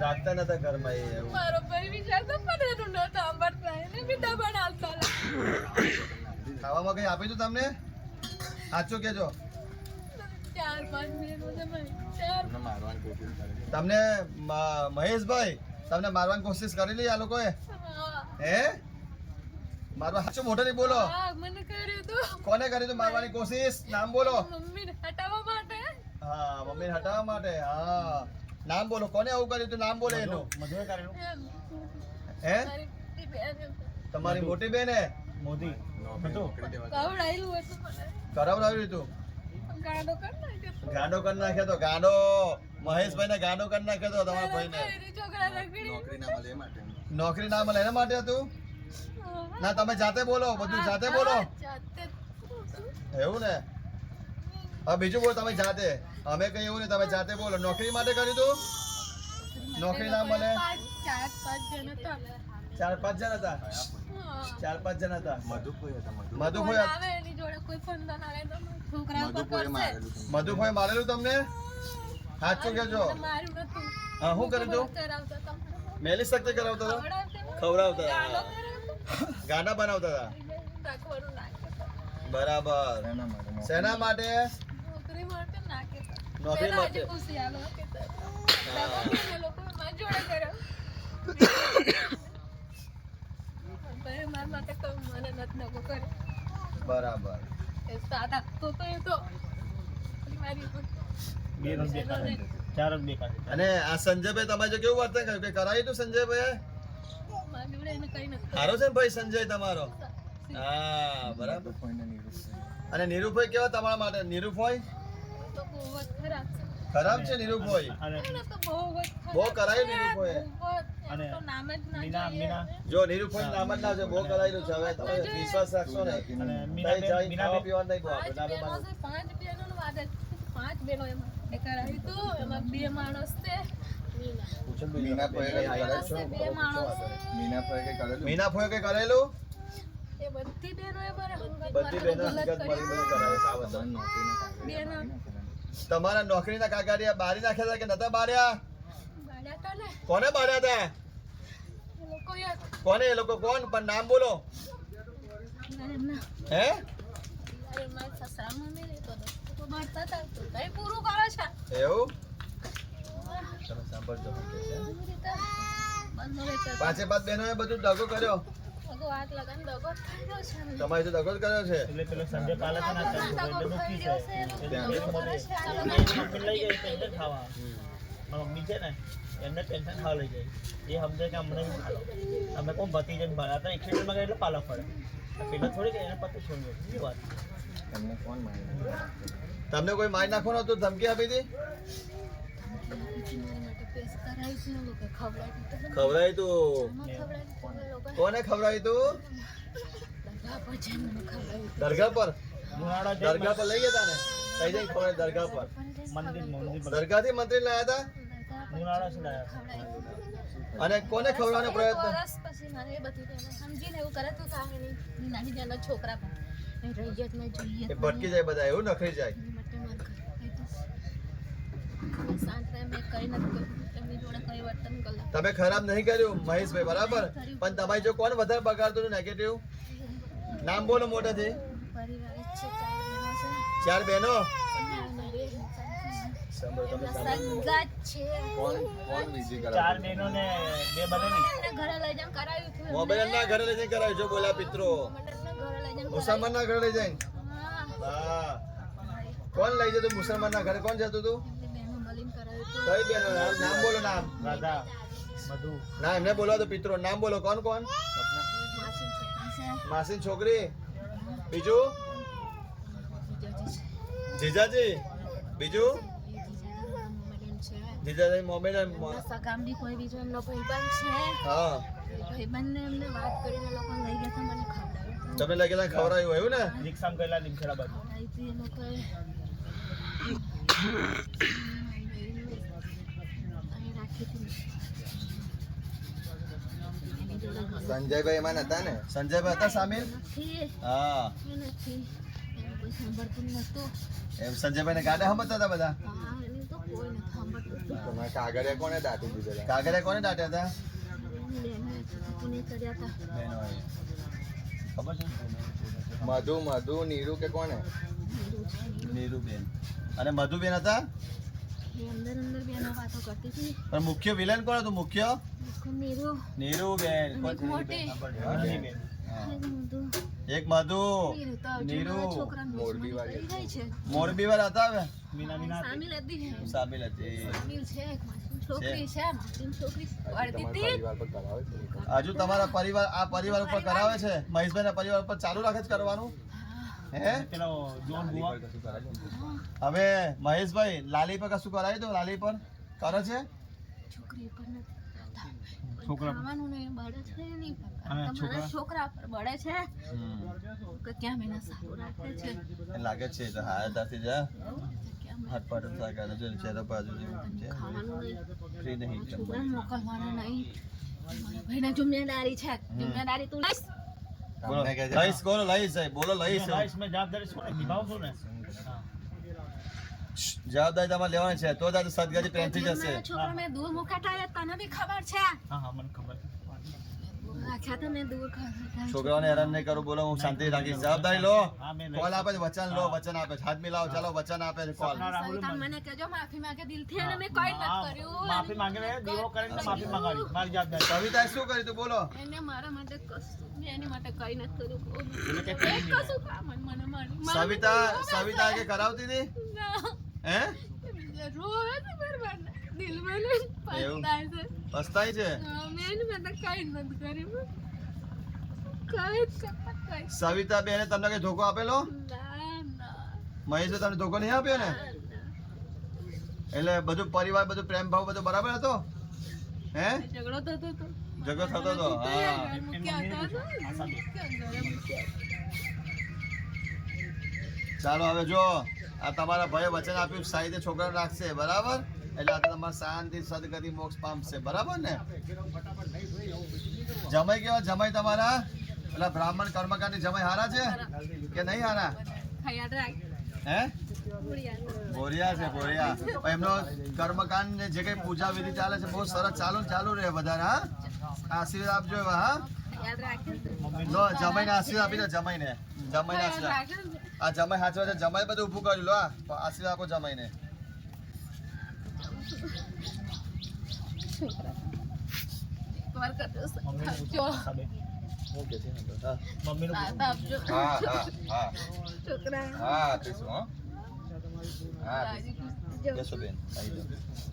રાખતા નતા ઘરમાં એ એવું. મારો ભાઈ વિચાર તો પણ એનું ન સાંભળતા એને બીટા બનાવતા ખાવામાં કઈ આપ્યું તું તમને? સાચું કેજો. 4-5 મિનિટ તમને મહેશભાઈ તમને મારવાની કોશિશ કરેલી આ લોકોએ? હે મારવા સાચું મોઢે નહીં બોલો. મને કર્યું તું. કોને કરી તું મારવાની કોશિશ? નામ બોલો. મમ્મીને હટાવવા માટે. હા મમ્મીને હટાવવા માટે. હા નામ બોલો. કોને આવું કર્યું તું? નામ બોલે એનું. મધુએ કરેલું. હે મારી બેન તમારી મોટી બેન હે? મોદી હતું. કવડાયેલું હતું મને. કરાવડાવ્યું તું? ગાડો કર નાખ્યો. ગાંડો કરી નાખ્યો તો. ગાંડો મહેશભાઈ ને ગાંડો કરી નાખ્યો તો તમારા ભાઈને. એની છોકરા રગડી. નોકરી ના મળે એના માટે હતું? ના તમે જાતે બોલો. બધું જાતે બોલો. જાતે એવું ને? હવે બીજું બોલો તમે જાતે. અમે કઈ એવું નહીં. તમે જાતે બોલો. નોકરી માટે કર્યું તું? નોકરી ના મળે? 4-5 જણ હતા. 4-5 જણ હતા. 4-5 જણ હતા. મધુભાઈ આવે એની જોડે કોઈ ફંદા ના રહે તો છોકરા ઉપર કરશે. મધુભાઈ મારેલું તમને? સાચું કેજો. મારું નતું. હા શું કર્યું તું? કરાવતા હતા. મેલી શક્તિ કરાવતો હતો? ખવડાવતા. ખવડાવતા ગાડો હતા. કરાવતા. ગાડા બનાવતા હતા. રાખવાનું નાખ્યું. બરાબર. શેના માટે? નોકરી માટે નાખ્યું. નોકરી પેલા માટે. આજે ખુશી આલો કે તો. લોકો મારી જોડે કર્યો. ભાઈ મારા માટે કોઈ મને નથી નકો કર્યો. બરાબર. એ સાદા તો એ તો મારી ઉપર. બે રન દેખાડે. 4 રન દેખાડે. અને આ સંજયભાઈ તમારે જો કેવું વર્તન કર્યું? કે કરાયું તું સંજયભાઈ? મારી જોડે એને કઈ નથી સારો છે ને ભાઈ સંજય તમારો? હા બરાબર. અને નીરુભાઈ કેવા તમારા માટે? નીરુભાઈ તો બહુ જ ખરાબ છે. ખરાબ છે નીરુભાઈ? અને એને તો બહુ જ ખરાબ. બહુ કરાયું નીરુભાઈ? બહુ જ. અને એનું તો નામ જ ના મીના જોઈએ. મીના જો નીરુભાઈ નામ જ ના છે. બહુ કરાયેલું છે. હવે તમે વિશ્વાસ રાખશો ને. અને તઈ જઈને ખાવા પીવાનું નહીં બહુ પાંચ આપણે. બહેનો છે. 5 બહેનોનું વાત જ. 5 બહેનો એમાં એ કરાવ્યું હતું. એમાં 2 માણસ છે. મીનાભાઈ કઈ કરેલું? એ બધી બહેનોએ મારે હંગાત બધી મારા બહેનો ગલત હંગાત મળી કર્યું. મળી કરાવે. બહેનો તમારા નોકરીના કાકાડિયા બારી નાખ્યા હતા કે નતા બાર્યા? ગાડ્યા હતા ને. કોને બાર્યા હતા? એ લોકોએ કોને? એ લોકો કોણ? પણ નામ બોલો. એમના હે મારા સસરામાં મેં રહેતો હતો. તો મારતા હતા. તો કઈ પૂરું કરે છે. એવું? તમે સાંભળજો શું કહે છે. એવી રીતે બંધો રહેતો હતો. 5 બહેનોએ બધું દગો કર્યો. બધું હાથ લગાવીને દગો થયો છે એમને. તમારી તો દગો જ કર્યો છે. એટલે પેલો સંજય પાલે છે ને એટલે દુખી છે. એટલે મમ્મી લઈ ગઈ તો એને ખાવા. મારી મમ્મી છે ને એમને ટેન્શન ખાવા લઈ જાય. એ સમજે કે અમને હું ખાલો. અમે કોણ ભતીજન ભરા હતા એક્સિડન્ટમાં ગઈ એટલે પાલો ફરે. પેલા થોડી કે એને પતિ છોડ્યો. એ વાત તમને કોઈ મારી નાખવાનું હતું? ધમકી આપી હતી? મારા માટે પેસ્ટ કરાવી છે. એ લોકોએ ખવડાવી દીધું. ખવડાવી તું? આમાં ખવડાવી દીધું. એ લોકોએ કોને ખવડાવી તું? દગા પર જઈને મને ખવડાવી દીધું. દરગાહ પર? મુનાળા દરગાહ પર લઈ ગયા હતા ને? કઈ જઈને ખવડાવી? દરગાહ પર? મંદિર દરગાહથી મંત્રી લાયા હતા? મુનાળા છે લાયા. અને કોને ખવડાવવાનો પ્રયત્ન? વર્ષ પછી મને એ બધી બહેનો સમજીને એવું કરે તું કાંઈ નહીં. નાની નાના છોકરા પણ એ રહી જાય તો જોઈએ એ ભટકી જાય બધા. એવું નખરી જાય. એની માટે મારે ઘરે કહી દઈશ. શાંત રહે. મેં કંઈ નથી કર્યું. એમની જોડે કંઈ વર્તન કર્યું. તમે ખરાબ નહીં કર્યું મહેશભાઈ બરાબર. પણ તમારી જો કોણ વધારે બગાડતું હતું નેગેટિવ? નામ બોલો મોટેથી. પરિવાર જ છે. 4 4 બહેનો છે. બહેનો. એમના બે સાંભળો, તમે એમના સાંભળો. સગા જ છે. 4 બહેનો ને 2 બનેલી. એમને ઘરે લઈ જઈને કરાવ્યું હતું. મોબાઈલ ના ઘરે લઈ જઈને કરાવ્યું. જો બોલ્યા પિત્રો. મંડળના ઘરે લઈ જઈને મુસલમાન ના ઘરે લઈ જઈને. હા. હા કોણ લઈ જતું? મુસલમાન ના ઘરે કોણ જતું તું? એમની બહેનો મળીને કરાવ્યું હતું. કઈ બહેનો? નામ બોલો. નામ રાધા મધુ ના એમને બોલવા તો પિત્રો. નામ બોલો. કોણ કોણ? માસી છોકરી છે. માસી છોકરી. બીજું? જીજાજી. બીજું? જીજાજી મોબાઈલ. સગામ બી કોઈ બીજો એમનો ભાઈબંધ છે. હા ભાઈબંધને એમને વાત કરીને લોકો લઈ ગયા હતા. મને ખવડાવ્યું હતું. તમને લઈ ગયા ખવડાવ્યું એવું ને? રિક્ષામાં ગયેલા લીમખેડા બાજુ. ખવડાવી હતી એ લોકોએ. અહીં રાખી હતી. એની જોડે ઘણું સંજયભાઈ એમાં નતા ને? સંજયભાઈ હતા સામેલ? નથી. હા એ નથી. એનું કોઈ સાંભળતું નહોતું. એમ સંજયભાઈ ને ગાડા સમજતા હતા બધા? હા, એને તો કોઈ નથી સાંભળતું. કાગળિયા કોને દાટ્યા હતા? કોને કર્યા હતા બહેનોએ. ખબર છે? મધુ નીરુ કે કોને? નીરુબેન. અને મધુબેન હતા? એ અંદર બેનો વાતો કરતી હતી પણ મુખ્ય વિલન કોણ હતું? મુખ્ય નીરુબેન. એક મોટી હનીબેન. હા. એક મોટું એક મધુ નીરુ તો હજુ નીરુ મારા છોકરાને મોરબી દુશ્મની થઈ ગઈ છે મોરબી વાળા હતા હવે મીના સામિલ હતી સાબિલ હતી. સામિલ છે એક માસીની છોકરી છે માસીની છોકરી વળતી હતી હજુ તમારા પરિવાર આ પરિવાર ઉપર કરાવે છે? મહેશભાઈ ના પરિવાર ઉપર ચાલુ રાખે છે કરવાનું? હે પેલો જોન બુઆ હવે મહેશભાઈ લાલી પર કશું કરાવી દો. લાલી પર કરે છે? છોકરી પર નથી છોકરા ખાવાનું નહીં બળે છે નહીં અને તમારા છોકરા પર બળે છે કે ક્યાં મેના સારું રાખે છે એ લાગે છે તો હા દાથી જા ક્યાં હાથ પાડ સાગા જો ચહેરા બાજુ ખાવાનું નહીં ફ્રી નહીં છોકરાને મોકલવાના નહીં મારા ભાઈના જિમ્મેદારી છે જિમ્મેદારી તું લઈશ બોલો લઈશ બોલો લઈશ સાહેબ બોલો લઈશ લાઈફ મેં જવાબદારી શું નિભાવશો ને જવાબદારી તમારે લેવાની છે તો જ આ સદગતિ પ્રેમથી જશે. મારા છોકરા મેં દૂર મુકાતા તને બી ખબર છે હા મને ખબર છે. રાખ્યા તો મેં દૂર ખાતા છોકરાઓને હેરાન નહીં કરું બોલો હું શાંતિ રાખીશ. જવાબદારી લો. હા મેં કોલ આપે છે વચન લો વચન આપે છે હાથ મિલાવો ચાલો વચન આપે છે કોલ. સવિતા મને કહેજો માફી માંગે દિલથી અને મેં કઈ નથી કર્યું માફી માંગે ને દીવો કરીને માફી માંગાડી મારી જવાબદારી કવિતાએ શું કર્યું તું બોલો? એને મારા માટે કશું મેં એની માટે કઈ નથી કર્યું એટલે કે એક કશું કામ જ મને મારી સવિતા કે કરાવતી હતી હે? રોવે છે બરાબર દિલમાં પસ્તાય છે પસ્તાય છે? મેં એની માટે કઈ નથી કર્યું કઈ સવિતા બેને તમને કઈ ધોકો આપેલો? ના મહેશે તમને ધોકો નહીં આપ્યો ને? એટલે બધું પરિવાર બધું પ્રેમ ભાવ બધું બરાબર હતો? હે ઝઘડો થતો હતો ઝઘડો થતો હતો? હા ચાલો હવે જો આ તમારા ભાઈએ વચન આપ્યું સાહિત્ય છોકરાને રાખશે બરાબર એટલે આ તો તમારે શાંતિ સદગતિ મોક્ષ પામશે બરાબર ને? જમાઈ કેવા જમાઈ તમારા? પેલા બ્રાહ્મણ કર્મકાંડની જમાઈ હારા છે કે નહીં હારા? યાદ રાખ હે બોરિયા છે બોરિયા એમનો કર્મકાંડ ને જે કઈ પૂજા વિધિ ચાલે છે બહુ સરસ ચાલુ રહે વધારે. હા આશીર્વાદ આપજો એવા. હા યાદ રાખે લો જમાઈને આશીર્વાદ આપી દો જમાઈને આશીર્વાદ. આ જમાઈ સાચવા છે જમાઈ બધું ઊભું કર્યું લો. આશીર્વાદ આપો જમાઈને. વાર કરજો મમ્મીનું આપજો હા હા હા છોકરા હા આપીશું હો. હા બેન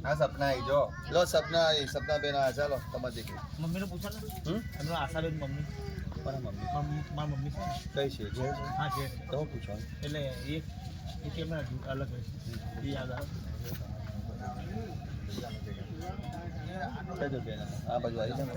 હા સપના આવી જો લો સપના બેન આ ચાલો તમારી દીકરી. મમ્મીનું પૂછો ને એમનું આશાબેન મમ્મી મારા મારી મમ્મી છે ને કઈ છે હા છે તો પૂછો એટલે એક એમને અલગ હોય એ યાદ આવે બેન આ બાજુ આવી જાવ